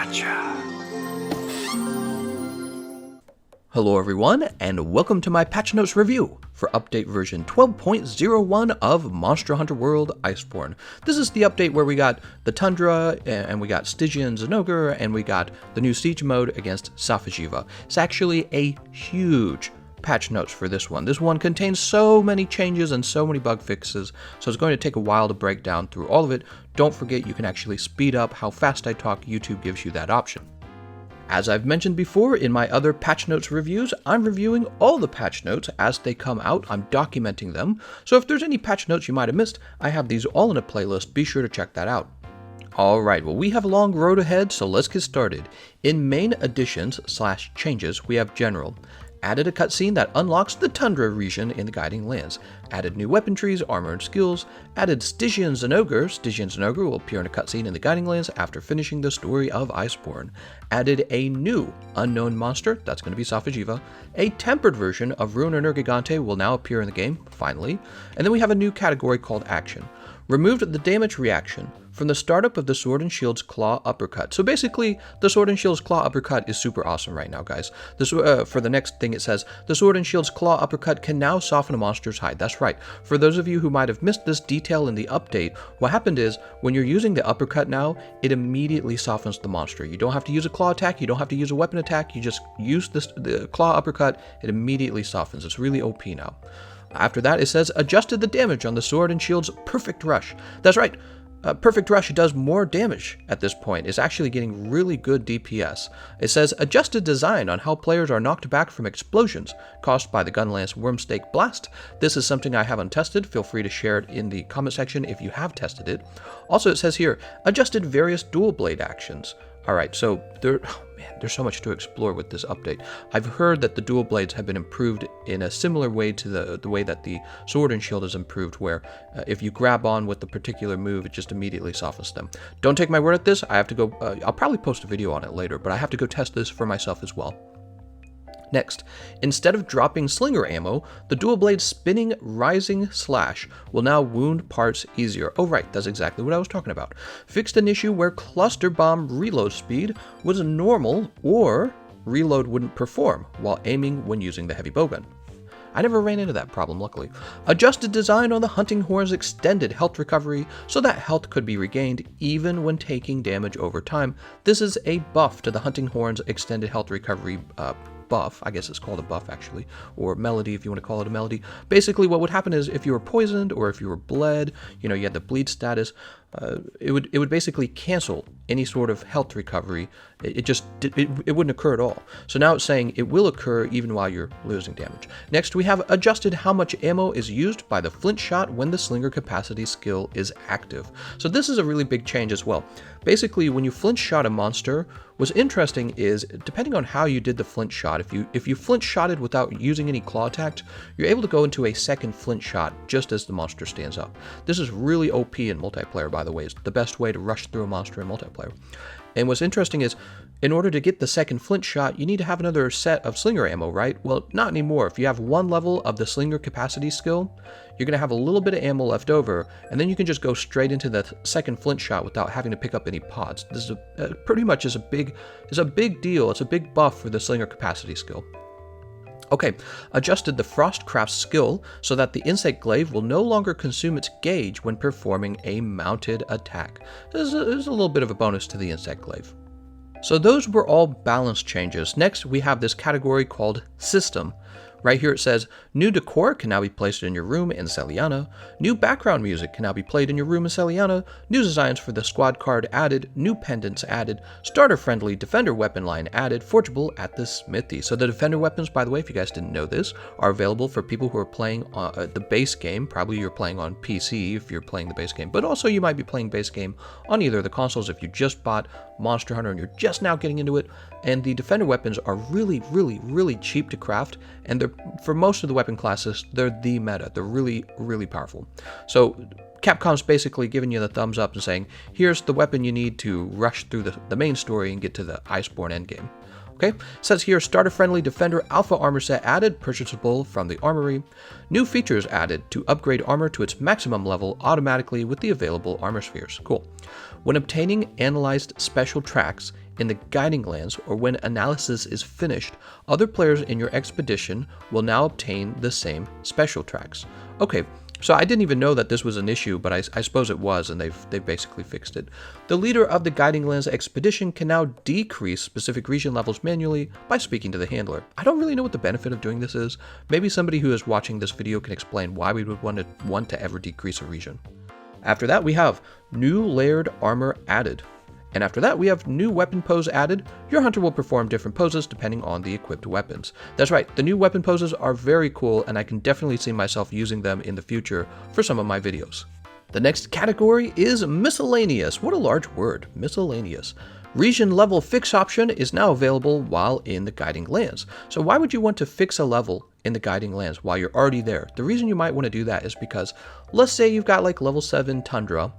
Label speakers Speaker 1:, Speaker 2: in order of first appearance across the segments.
Speaker 1: Gotcha.
Speaker 2: Hello everyone, and welcome to my patch notes review for update version 12.01 of Monster Hunter World Iceborne. This is the update where we got the Tundra, and we got Stygian Zinogre, and we got the new siege mode against Safajiva. It's actually a huge patch notes for this one. This one contains so many changes and so many bug fixes, so it's going to take a while to break down through all of it. Don't forget you can actually speed up how fast I talk. YouTube gives you that option. As I've mentioned before in my other patch notes reviews, I'm reviewing all the patch notes as they come out. I'm documenting them, so if there's any patch notes you might have missed, I have these all in a playlist. Be sure to check that out. Alright, well we have a long road ahead, so let's get started. In main additions/changes, we have General. Added a cutscene that unlocks the Tundra region in the Guiding Lands. Added new weapon trees, armor, and skills. Added Stygian Zinogre. Stygian Zinogre will appear in a cutscene in the Guiding Lands after finishing the story of Iceborne. Added a new unknown monster, that's going to be Safajiva. A tempered version of Ruiner Gigante will now appear in the game, finally. And then we have a new category called Action. Removed the damage reaction from the startup of the Sword and Shield's Claw Uppercut. So basically, the Sword and Shield's Claw Uppercut is super awesome right now, guys. This, for the next thing it says, the Sword and Shield's Claw Uppercut can now soften a monster's hide. That's right. For those of you who might have missed this detail in the update, what happened is, when you're using the uppercut now, it immediately softens the monster. You don't have to use a claw attack, you don't have to use a weapon attack, you just use the claw uppercut, it immediately softens. It's really OP now. After that, it says, adjusted the damage on the Sword and Shield's Perfect Rush. That's right, Perfect Rush does more damage at this point. It's actually getting really good DPS. It says, adjusted design on how players are knocked back from explosions caused by the Gunlance Wormstake Blast. This is something I haven't tested. Feel free to share it in the comment section if you have tested it. Also, it says here, adjusted various dual blade actions. Alright, so there's so much to explore with this update. I've heard that the dual blades have been improved in a similar way to the way that the Sword and Shield is improved, where if you grab on with the particular move, it just immediately softens them. Don't take my word at this. I have to go, I'll probably post a video on it later, but I have to go test this for myself as well. Next, instead of dropping slinger ammo, the dual blade spinning rising slash will now wound parts easier. Oh right, that's exactly what I was talking about. Fixed an issue where cluster bomb reload speed was normal or reload wouldn't perform while aiming when using the heavy bowgun. I never ran into that problem, luckily. Adjusted design on the Hunting Horn's extended health recovery so that health could be regained even when taking damage over time. This is a buff to the Hunting Horn's extended health recovery buff. I guess it's called a buff actually, or melody if you want to call it a melody. Basically what would happen is if you were poisoned or if you were bled, you know, you had the bleed status, it would basically cancel any sort of health recovery. It wouldn't occur at all. So now it's saying it will occur even while you're losing damage. Next, we have adjusted how much ammo is used by the flint shot when the slinger capacity skill is active. So this is a really big change as well. Basically, when you flint shot a monster, what's interesting is, depending on how you did the flint shot, if you flint shotted without using any claw attacks, you're able to go into a second flint shot just as the monster stands up. This is really OP in multiplayer, by the way. It's the best way to rush through a monster in multiplayer. And what's interesting is, in order to get the second flint shot, you need to have another set of slinger ammo, right? Well, not anymore. If you have one level of the slinger capacity skill, you're going to have a little bit of ammo left over, and then you can just go straight into the second flint shot without having to pick up any pods. This is pretty much a big deal. It's a big buff for the slinger capacity skill. Okay, adjusted the Frostcraft skill so that the insect glaive will no longer consume its gauge when performing a mounted attack. There's a little bit of a bonus to the insect glaive. So those were all balance changes. Next, we have this category called System. Right here it says, new decor can now be placed in your room in Celiana. New background music can now be played in your room in Celiana. New designs for the squad card added. New pendants added. Starter-friendly defender weapon line added. Forgeable at the smithy. So the defender weapons, by the way, if you guys didn't know this, are available for people who are playing the base game. Probably you're playing on PC if you're playing the base game. But also you might be playing base game on either of the consoles if you just bought Monster Hunter and you're just now getting into it. And the defender weapons are really, really, really cheap to craft, and they're, for most of the weapon classes, they're the meta. They're really, really powerful. So Capcom's basically giving you the thumbs up and saying, here's the weapon you need to rush through the main story and get to the Iceborne endgame. Okay, it says here, starter-friendly Defender Alpha armor set added, purchasable from the armory. New features added to upgrade armor to its maximum level automatically with the available armor spheres. Cool. When obtaining analyzed special tracks in the guiding lands or when analysis is finished, other players in your expedition will now obtain the same special tracks. Okay, so I didn't even know that this was an issue, but I suppose it was, and they've basically fixed it. The leader of the Guiding Lands expedition can now decrease specific region levels manually by speaking to the handler. I don't really know what the benefit of doing this is. Maybe somebody who is watching this video can explain why we would want to ever decrease a region. After that, we have new layered armor added. And after that, we have new weapon pose added. Your hunter will perform different poses depending on the equipped weapons. That's right, the new weapon poses are very cool, and I can definitely see myself using them in the future for some of my videos. The next category is miscellaneous. What a large word, miscellaneous. Region level fix option is now available while in the Guiding Lands. So why would you want to fix a level in the Guiding Lands while you're already there? The reason you might want to do that is because, let's say you've got like level 7 Tundra,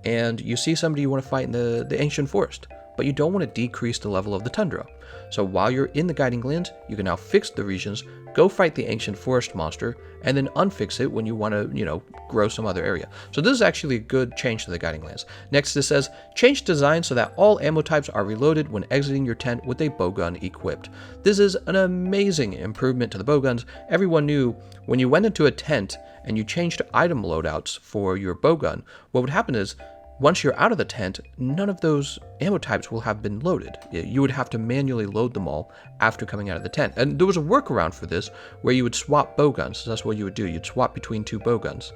Speaker 2: and you see somebody you want to fight in the Ancient Forest, but you don't want to decrease the level of the Tundra. So while you're in the Guiding Lands, you can now fix the regions, go fight the Ancient Forest monster, and then unfix it when you want to, grow some other area. So this is actually a good change to the Guiding Lands. Next, this says, change design so that all ammo types are reloaded when exiting your tent with a bowgun equipped. This is an amazing improvement to the bowguns. Everyone knew when you went into a tent and you changed item loadouts for your bowgun, what would happen is, once you're out of the tent, none of those ammo types will have been loaded. You would have to manually load them all after coming out of the tent. And there was a workaround for this where you would swap bowguns. So that's what you would do. You'd swap between two bowguns.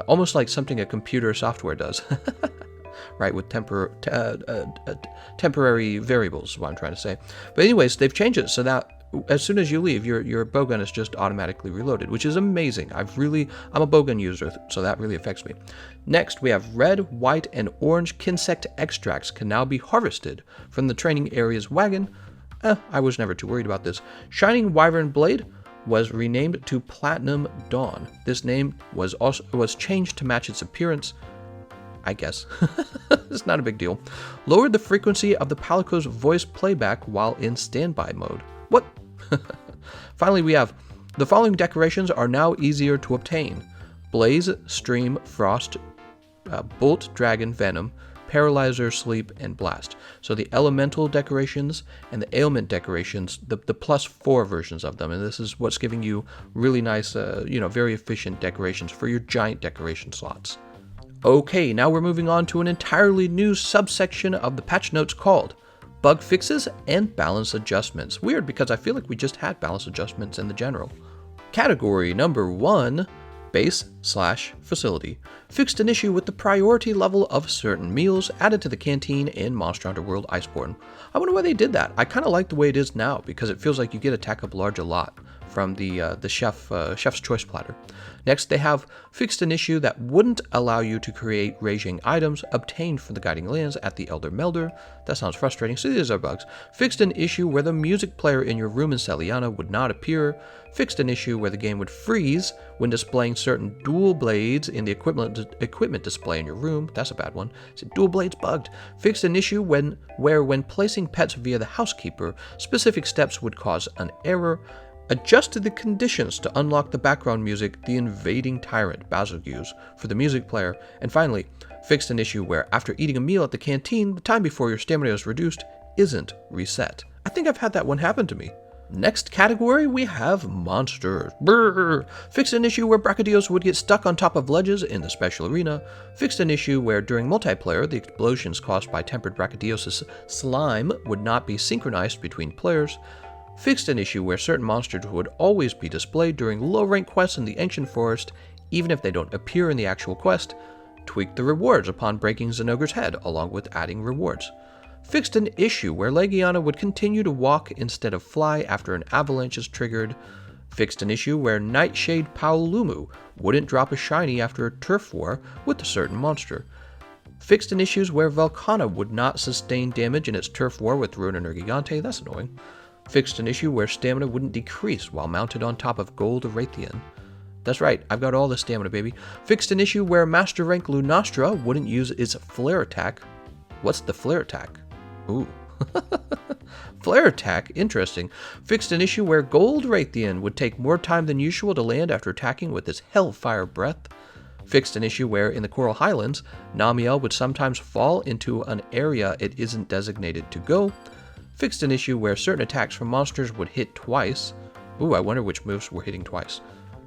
Speaker 2: Almost like something a computer software does. Right, with temporary variables is what I'm trying to say. But anyways, they've changed it so that as soon as you leave, your bowgun is just automatically reloaded, which is amazing. I'm a bowgun user, so that really affects me. Next, we have red, white, and orange Kinsect extracts can now be harvested from the training area's wagon. I was never too worried about this. Shining Wyvern Blade was renamed to Platinum Dawn. This name was changed to match its appearance, I guess. It's not a big deal. Lowered the frequency of the Palico's voice playback while in standby mode. What? Finally, we have the following decorations are now easier to obtain: Blaze, Stream, Frost, Bolt, Dragon, Venom, Paralyzer, Sleep, and Blast. So the elemental decorations and the ailment decorations, the +4 versions of them, and this is what's giving you really nice, very efficient decorations for your giant decoration slots. Okay, now we're moving on to an entirely new subsection of the patch notes called Bug Fixes and Balance Adjustments. Weird, because I feel like we just had balance adjustments in the general. Category number 1, Base/Facility. Fixed an issue with the priority level of certain meals added to the canteen in Monster Hunter World Iceborne. I wonder why they did that. I kind of like the way it is now, because it feels like you get Attack Up Large a lot from the chef's choice platter. Next, they have fixed an issue that wouldn't allow you to create raging items obtained from the Guiding Lands at the Elder Melder. That sounds frustrating, so these are bugs. Fixed an issue where the music player in your room in Celiana would not appear. Fixed an issue where the game would freeze when displaying certain dual blades in the equipment display in your room. That's a bad one. So dual blades bugged. Fixed an issue where when placing pets via the housekeeper, specific steps would cause an error. Adjusted the conditions to unlock the background music The Invading Tyrant Basilgeuse for the music player. And finally, fixed an issue where after eating a meal at the canteen, the time before your stamina is reduced isn't reset. I think I've had that one happen to me. Next category, we have monsters. Brrr. Fixed an issue where Brachydios would get stuck on top of ledges in the special arena. Fixed an issue where during multiplayer, the explosions caused by tempered Brachydios' slime would not be synchronized between players. Fixed an issue where certain monsters would always be displayed during low-rank quests in the Ancient Forest, even if they don't appear in the actual quest. Tweaked the rewards upon breaking Zenogre's head, along with adding rewards. Fixed an issue where Legiana would continue to walk instead of fly after an avalanche is triggered. Fixed an issue where Nightshade Paolumu wouldn't drop a shiny after a turf war with a certain monster. Fixed an issues where Velkhana would not sustain damage in its turf war with Ruiner Gigante. That's annoying. Fixed an issue where stamina wouldn't decrease while mounted on top of Gold Arathian. That's right, I've got all the stamina, baby. Fixed an issue where Master Rank Lunastra wouldn't use its flare attack. What's the flare attack? Ooh. Flare attack? Interesting. Fixed an issue where Gold Arathian would take more time than usual to land after attacking with its Hellfire Breath. Fixed an issue where, in the Coral Highlands, Namiel would sometimes fall into an area it isn't designated to go. Fixed an issue where certain attacks from monsters would hit twice. Ooh, I wonder which moves were hitting twice.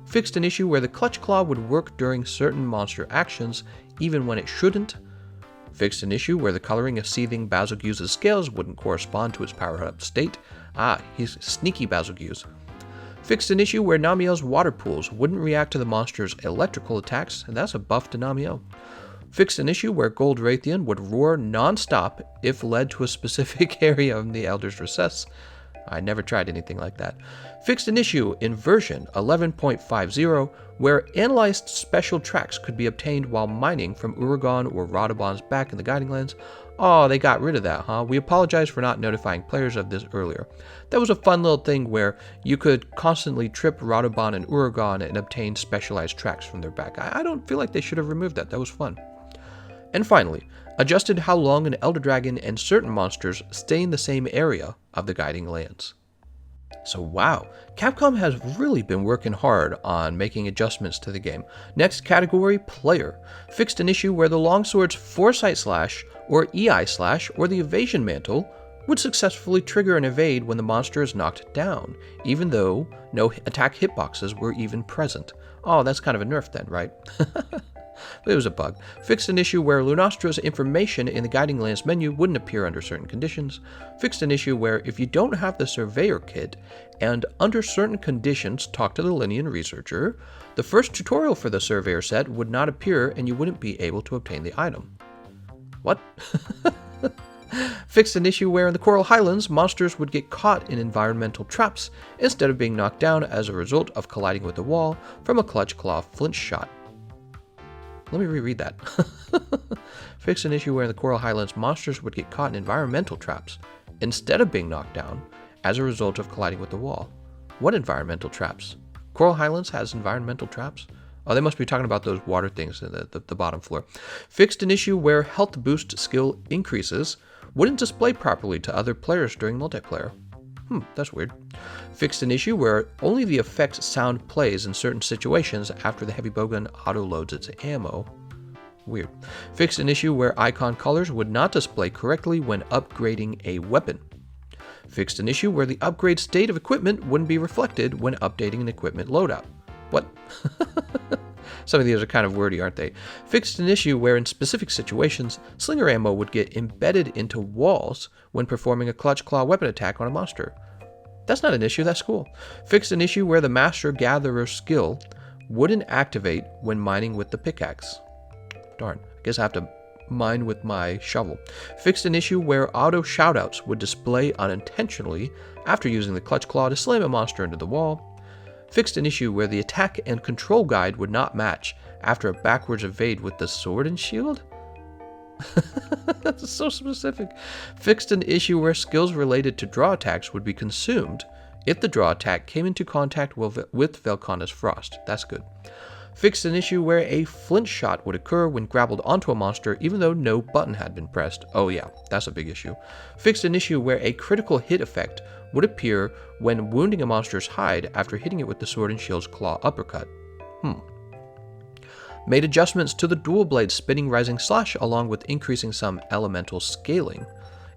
Speaker 2: Fixed an issue where the Clutch Claw would work during certain monster actions, even when it shouldn't. Fixed an issue where the coloring of Seething Basilgu's scales wouldn't correspond to its powered-up state. Ah, he's sneaky Basilgu's. Fixed an issue where Namiel's water pools wouldn't react to the monster's electrical attacks, and that's a buff to Namiel. Fixed an issue where Gold Raytheon would roar non-stop if led to a specific area of the Elder's Recess. I never tried anything like that. Fixed an issue in version 11.50 where analyzed special tracks could be obtained while mining from Uragon or Radobon's back in the Guiding Lands. Oh, they got rid of that, huh? We apologize for not notifying players of this earlier. That was a fun little thing where you could constantly trip Radobon and Uragon and obtain specialized tracks from their back. I don't feel like they should have removed that. That was fun. And finally, adjusted how long an Elder Dragon and certain monsters stay in the same area of the Guiding Lands. So wow, Capcom has really been working hard on making adjustments to the game. Next category, player. Fixed an issue where the longsword's Foresight Slash or EI Slash or the Evasion Mantle would successfully trigger an evade when the monster is knocked down, even though no attack hitboxes were even present. Oh, that's kind of a nerf then, right? It was a bug. Fixed an issue where Lunostra's information in the Guiding Lands menu wouldn't appear under certain conditions. Fixed an issue where if you don't have the Surveyor kit, and under certain conditions talk to the Linean Researcher, the first tutorial for the Surveyor set would not appear and you wouldn't be able to obtain the item. What? Fixed an issue where in the Coral Highlands, monsters would get caught in environmental traps instead of being knocked down as a result of colliding with the wall from a Clutch Claw flinch shot. Let me reread that. Fixed an issue where in the Coral Highlands, monsters would get caught in environmental traps instead of being knocked down as a result of colliding with the wall. What environmental traps? Coral Highlands has environmental traps? Oh, they must be talking about those water things in the bottom floor. Fixed an issue where health boost skill increases wouldn't display properly to other players during multiplayer. That's weird. Fixed an issue where only the effect sound plays in certain situations after the heavy bowgun auto-loads its ammo. Weird. Fixed an issue where icon colors would not display correctly when upgrading a weapon. Fixed an issue where the upgrade state of equipment wouldn't be reflected when updating an equipment loadout. What? Some of these are kind of wordy, aren't they? Fixed an issue where in specific situations, slinger ammo would get embedded into walls when performing a Clutch Claw weapon attack on a monster. That's not an issue, that's cool. Fixed an issue where the Master Gatherer skill wouldn't activate when mining with the pickaxe. Darn, I guess I have to mine with my shovel. Fixed an issue where auto shoutouts would display unintentionally after using the Clutch Claw to slam a monster into the wall. Fixed an issue where the attack and control guide would not match after a backwards evade with the sword and shield? That's so specific. Fixed an issue where skills related to draw attacks would be consumed if the draw attack came into contact with Velkhana's Frost. That's good. Fixed an issue where a flinch shot would occur when grappled onto a monster even though no button had been pressed. Oh yeah, that's a big issue. Fixed an issue where a critical hit effect would appear when wounding a monster's hide after hitting it with the Sword and Shield's claw uppercut. Made adjustments to the Dual Blades spinning rising slash along with increasing some elemental scaling.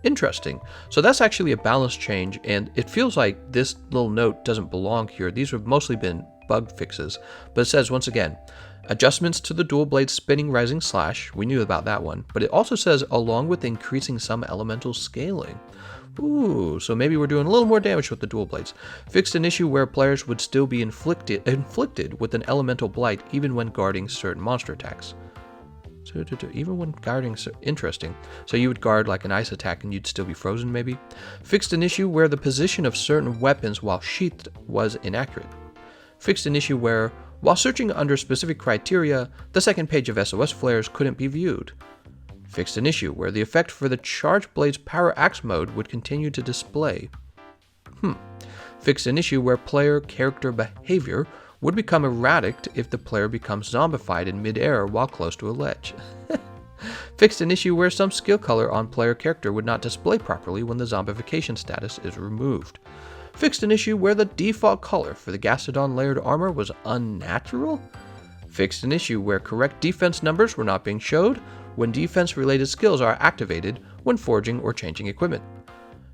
Speaker 2: Interesting. So that's actually a balance change, and it feels like this little note doesn't belong here. These have mostly been bug fixes, but it says once again, adjustments to the Dual Blades spinning rising slash, we knew about that one, but it also says along with increasing some elemental scaling. Ooh, so maybe we're doing a little more damage with the Dual Blades. Fixed an issue where players would still be inflicted with an elemental blight even when guarding certain monster attacks. So even when guarding, interesting. So you would guard like an ice attack and you'd still be frozen maybe. Fixed an issue where the position of certain weapons while sheathed was inaccurate. Fixed an issue where, while searching under specific criteria, the second page of SOS flares couldn't be viewed. Fixed an issue where the effect for the Charge Blade's Power Axe mode would continue to display. Fixed an issue where player character behavior would become erratic if the player becomes zombified in mid-air while close to a ledge. Fixed an issue where some skill color on player character would not display properly when the zombification status is removed. Fixed an issue where the default color for the Gastodon layered armor was unnatural. Fixed an issue where correct defense numbers were not being showed when defense-related skills are activated when forging or changing equipment.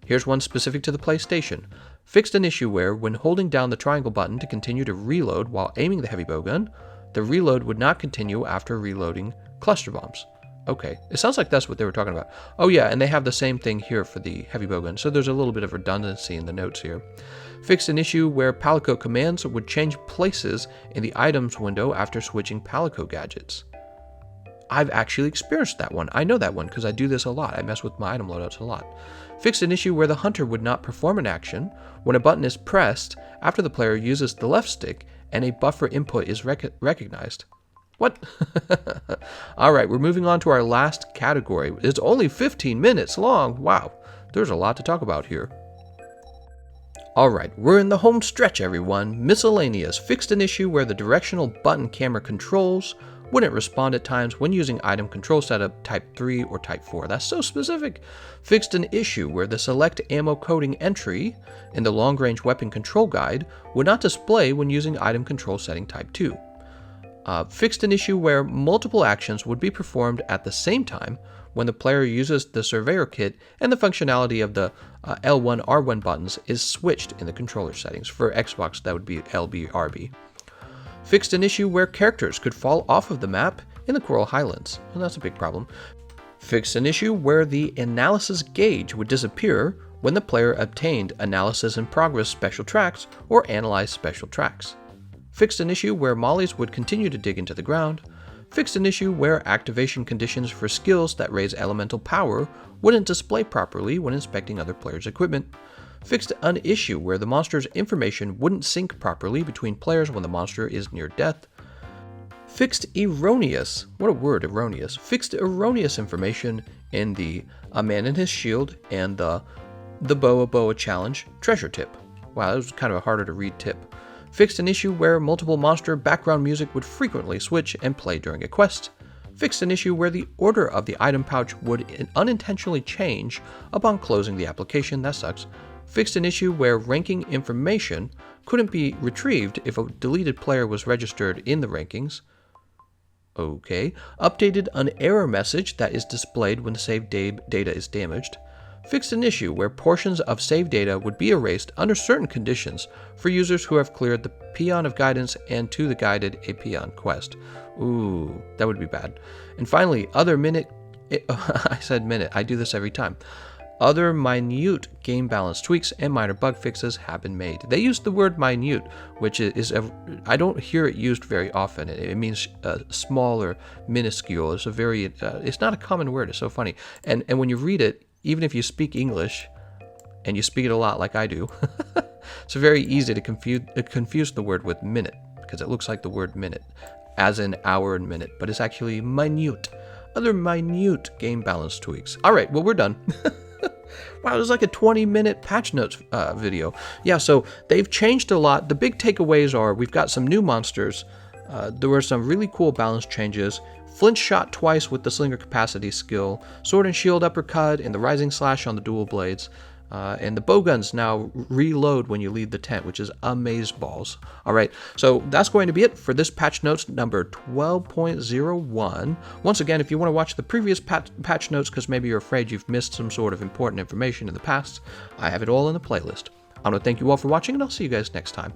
Speaker 2: Here's one specific to the PlayStation. Fixed an issue where, when holding down the triangle button to continue to reload while aiming the heavy bowgun, the reload would not continue after reloading cluster bombs. Okay, it sounds like that's what they were talking about. Oh yeah, and they have the same thing here for the heavy bowgun, so there's a little bit of redundancy in the notes here. Fixed an issue where palico commands would change places in the items window after switching palico gadgets. I've actually experienced that one. I know that one because I do this a lot. I mess with my item loadouts a lot. Fixed an issue where the hunter would not perform an action when a button is pressed after the player uses the left stick and a buffer input is recognized. What? Alright, we're moving on to our last category. It's only 15 minutes long. Wow, there's a lot to talk about here. Alright, we're in the home stretch, everyone. Miscellaneous fixed an issue where the directional button camera controls wouldn't respond at times when using item control setup type 3 or type 4. That's so specific. Fixed an issue where the select ammo coding entry in the long range weapon control guide would not display when using item control setting type 2. Fixed an issue where multiple actions would be performed at the same time when the player uses the surveyor kit and the functionality of the L1, R1 buttons is switched in the controller settings. For Xbox, that would be LB, RB. Fixed an issue where characters could fall off of the map in the Coral Highlands. Well, that's a big problem. Fixed an issue where the analysis gauge would disappear when the player obtained analysis in progress special tracks or analyzed special tracks. Fixed an issue where mollies would continue to dig into the ground. Fixed an issue where activation conditions for skills that raise elemental power wouldn't display properly when inspecting other players' equipment. Fixed an issue where the monster's information wouldn't sync properly between players when the monster is near death. Fixed erroneous, what a word, erroneous. Fixed erroneous information in the A Man and His Shield and the Boa Challenge treasure tip. Wow, that was kind of a harder to read tip. Fixed an issue where multiple monster background music would frequently switch and play during a quest. Fixed an issue where the order of the item pouch would unintentionally change upon closing the application. That sucks. Fixed an issue where ranking information couldn't be retrieved if a deleted player was registered in the rankings. Okay. Updated an error message that is displayed when save data is damaged. Fixed an issue where portions of save data would be erased under certain conditions for users who have cleared the Peon of Guidance and to the guided a Peon quest. Ooh, that would be bad. And finally, I said minute, I do this every time. Other minute game balance tweaks and minor bug fixes have been made. They use the word minute, which I don't hear it used very often. It means small or minuscule. It's not a common word. It's so funny. And when you read it, even if you speak English, and you speak it a lot like I do, it's very easy to confuse the word with minute, because it looks like the word minute, as in hour and minute, but it's actually minute. Other minute game balance tweaks. All right, well, we're done. Wow, it was like a 20-minute patch notes video. Yeah, so they've changed a lot. The big takeaways are we've got some new monsters. There were some really cool balance changes. Flinch shot twice with the slinger capacity skill. Sword and shield uppercut and the rising slash on the dual blades. And the bowguns now reload when you leave the tent, which is amazeballs. All right, so that's going to be it for this patch notes number 12.01. Once again, if you want to watch the previous patch notes because maybe you're afraid you've missed some sort of important information in the past, I have it all in the playlist. I want to thank you all for watching, and I'll see you guys next time.